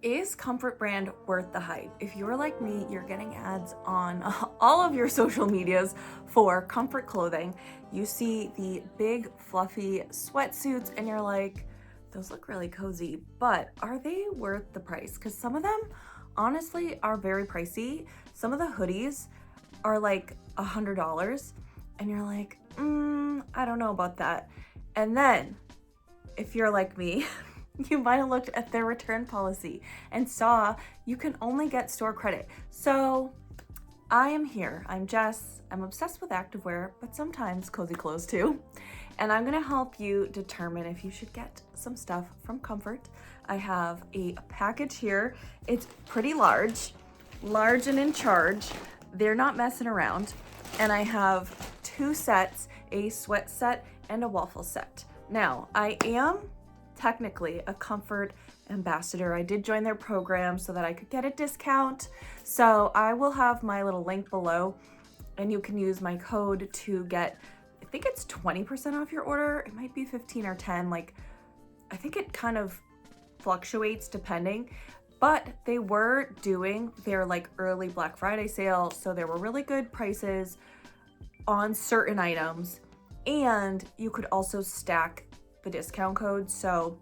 Is Comfrt brand worth the hype? If you're like me, you're getting ads on all of your social medias for Comfrt clothing. You see the big fluffy sweatsuits and you're like, those look really cozy, but are they worth the price? Because some of them honestly are very pricey. Some of the hoodies are like $100 and you're like, I don't know about that. And then if you're like me, you might have looked at their return policy and saw you can only get store credit. So I am here. I'm Jess. I'm obsessed with activewear, but sometimes cozy clothes too. And I'm gonna help you determine if you should get some stuff from Comfrt. I have a package here. It's pretty large and in charge. They're not messing around. And I have two sets, a sweat set and a waffle set. Now, I am technically a Comfrt ambassador. I did join their program so that I could get a discount. So I will have my little link below and you can use my code to get, I think it's 20% off your order. It might be 15 or 10. Like, I think it kind of fluctuates depending, but they were doing their like early Black Friday sale. So there were really good prices on certain items and you could also stack the discount code. So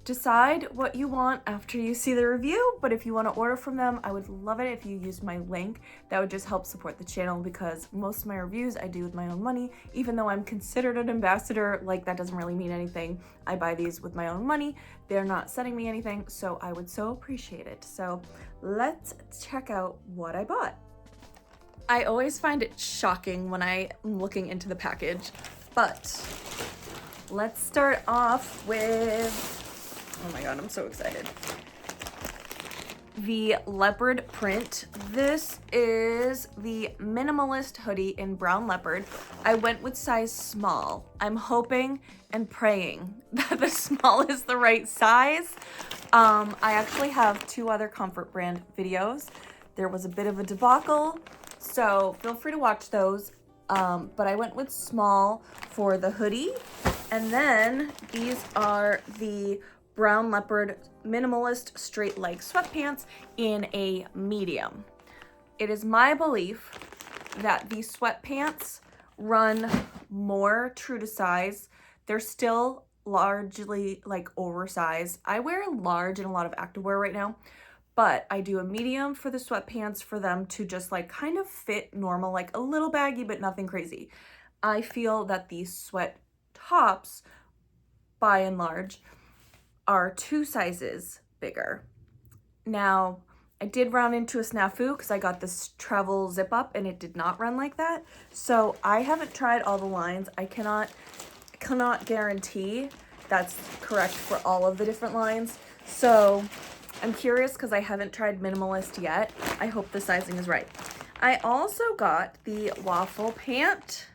decide what you want after you see the review, but if you want to order from them, I would love it if you used my link. That would just help support the channel because most of my reviews I do with my own money. Even though I'm considered an ambassador, like that doesn't really mean anything. I buy these with my own money. They're not sending me anything, so I would so appreciate it. So let's check out what I bought. I always find it shocking when I'm looking into the package, but let's start off with, oh my God, I'm so excited. The leopard print. This is the minimalist hoodie in brown leopard. I went with size small. I'm hoping and praying that the small is the right size. I actually have two other Comfrt brand videos. There was a bit of a debacle, so feel free to watch those. But I went with small for the hoodie. And then these are the brown leopard minimalist straight leg sweatpants in a medium. It is my belief that these sweatpants run more true to size. They're still largely like oversized. I wear large in a lot of activewear right now, but I do a medium for the sweatpants for them to just like kind of fit normal, like a little baggy, but nothing crazy. I feel that these sweat tops, by and large, are 2 sizes bigger. Now, I did run into a snafu because I got this travel zip up and it did not run like that. So I haven't tried all the lines. I cannot guarantee that's correct for all of the different lines. So I'm curious because I haven't tried minimalist yet. I hope the sizing is right. I also got the waffle pant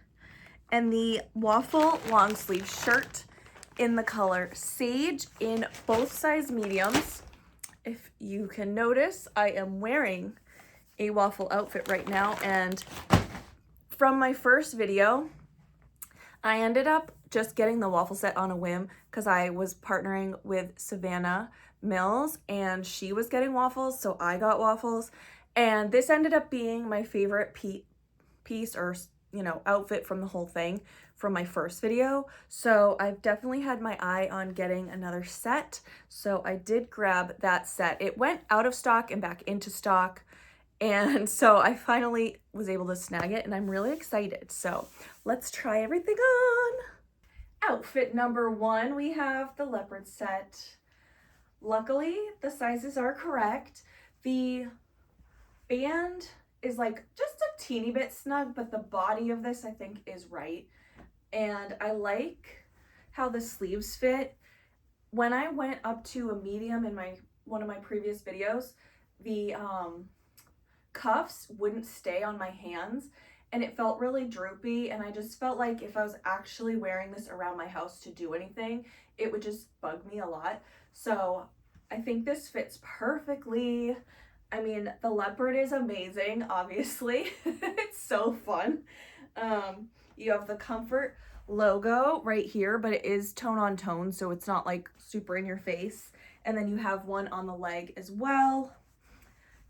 and the waffle long sleeve shirt in the color sage in both size mediums. If you can notice, I am wearing a waffle outfit right now, and from my first video, I ended up just getting the waffle set on a whim because I was partnering with Savannah Mills and she was getting waffles, so I got waffles, and this ended up being my favorite piece or outfit from the whole thing from my first video. So I've definitely had my eye on getting another set. So I did grab that set. It went out of stock and back into stock. And so I finally was able to snag it and I'm really excited. So let's try everything on. Outfit number 1, we have the leopard set. Luckily, the sizes are correct. The band is like just a teeny bit snug, but the body of this I think is right. And I like how the sleeves fit. When I went up to a medium in one of my previous videos, the cuffs wouldn't stay on my hands and it felt really droopy, and I just felt like if I was actually wearing this around my house to do anything, it would just bug me a lot. So I think this fits perfectly. I mean, the leopard is amazing, obviously. It's so fun. You have the Comfrt logo right here, but it is tone on tone, so it's not like super in your face. and then you have one on the leg as well.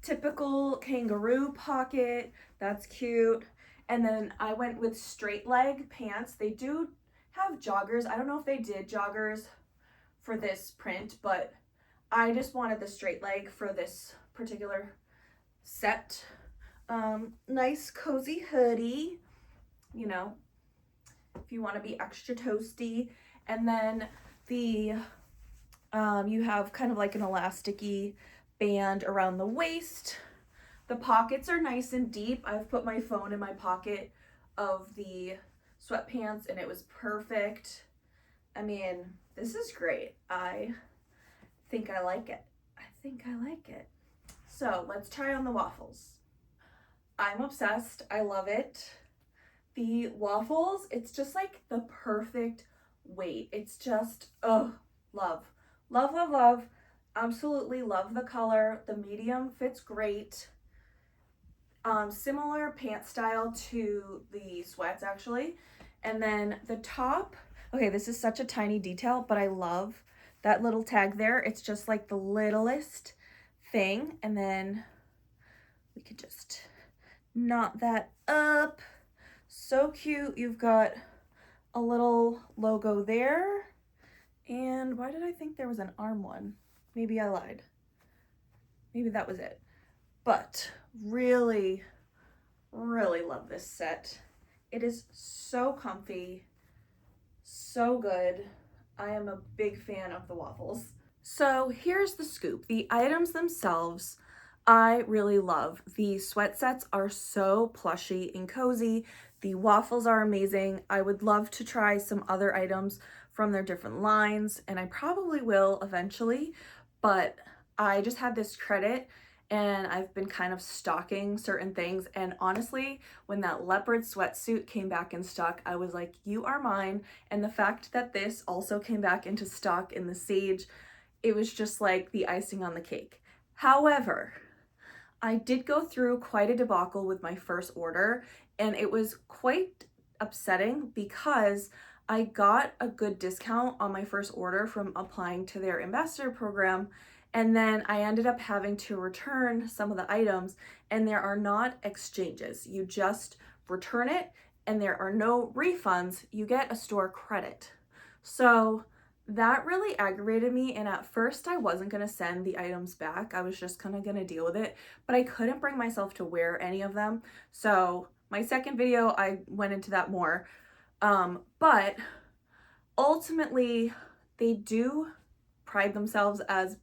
Typical kangaroo pocket, that's cute. And then I went with straight leg pants. They do have joggers. I don't know if they did joggers for this print, but I just wanted the straight leg for this particular set. Nice cozy hoodie, you know, if you want to be extra toasty. And then the you have kind of like an elasticy band around the waist. The pockets are nice and deep. I've put my phone in my pocket of the sweatpants and it was perfect. I mean, this is great. I think I like it. I think I like it. So let's try on the waffles. I'm obsessed. I love it. The waffles, it's just like the perfect weight. It's just, oh, love. Love, love, love. Absolutely love the color. The medium fits great. Similar pant style to the sweats actually. And then the top, okay, this is such a tiny detail, but I love that little tag there. It's just like the littlest thing. And then we could just knot that up. So cute. You've got a little logo there. And why did I think there was an arm one? Maybe I lied. Maybe that was it. But really, really love this set. It is so comfy, so good. I am a big fan of the waffles. So here's the scoop. The items themselves, I really love. The sweat sets are so plushy and cozy. The waffles are amazing. I would love to try some other items from their different lines, and I probably will eventually, but I just had this credit and I've been kind of stalking certain things. And honestly, when that leopard sweatsuit came back in stock, I was like, you are mine. And the fact that this also came back into stock in the sage, it was just like the icing on the cake. However, I did go through quite a debacle with my first order, and it was quite upsetting because I got a good discount on my first order from applying to their ambassador program, and then I ended up having to return some of the items, and there are not exchanges. You just return it and there are no refunds. You get a store credit. So that really aggravated me, and at first I wasn't going to send the items back. I was just kind of going to deal with it, but I couldn't bring myself to wear any of them. So my second video, I went into that more. But ultimately, they do pride themselves as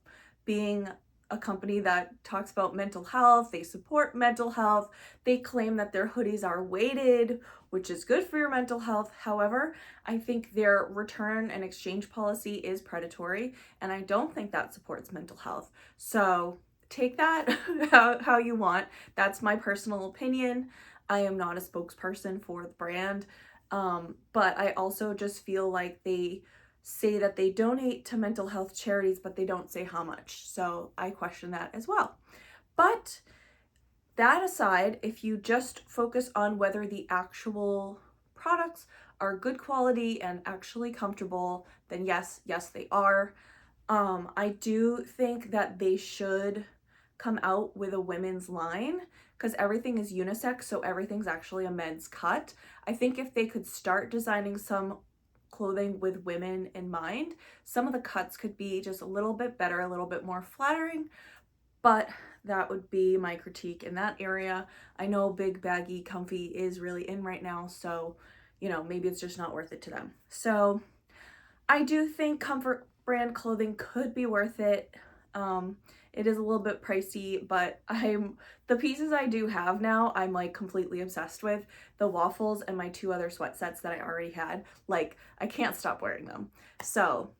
being a company that talks about mental health. They support mental health. They claim that their hoodies are weighted, which is good for your mental health. However, I think their return and exchange policy is predatory, and I don't think that supports mental health. So take that how you want. That's my personal opinion. I am not a spokesperson for the brand. But I also just feel like they say that they donate to mental health charities, but they don't say how much. So I question that as well. But that aside, if you just focus on whether the actual products are good quality and actually comfortable, then yes, they are. I do think that they should come out with a women's line, because everything is unisex, so everything's actually a men's cut. I think if they could start designing some clothing with women in mind, some of the cuts could be just a little bit better, a little bit more flattering, but that would be my critique in that area. I know big, baggy, comfy is really in right now, so, you know, maybe it's just not worth it to them. So I do think Comfort brand clothing could be worth it. It is a little bit pricey, but the pieces I do have now, I'm like completely obsessed with. The waffles and my two other sweat sets that I already had. Like, I can't stop wearing them. So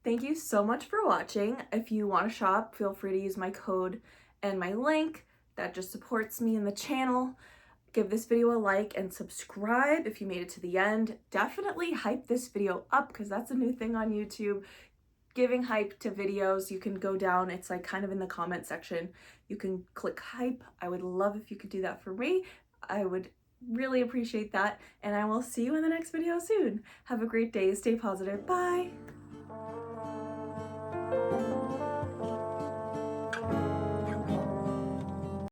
thank you so much for watching. If you want to shop, feel free to use my code and my link. That just supports me in the channel. Give this video a like and subscribe if you made it to the end. Definitely hype this video up, because that's a new thing on YouTube. Giving hype to videos. You can go down, it's like kind of in the comment section. You can click hype. I would love if you could do that for me. I would really appreciate that, and I will see you in the next video soon. Have a great day. Stay positive. Bye.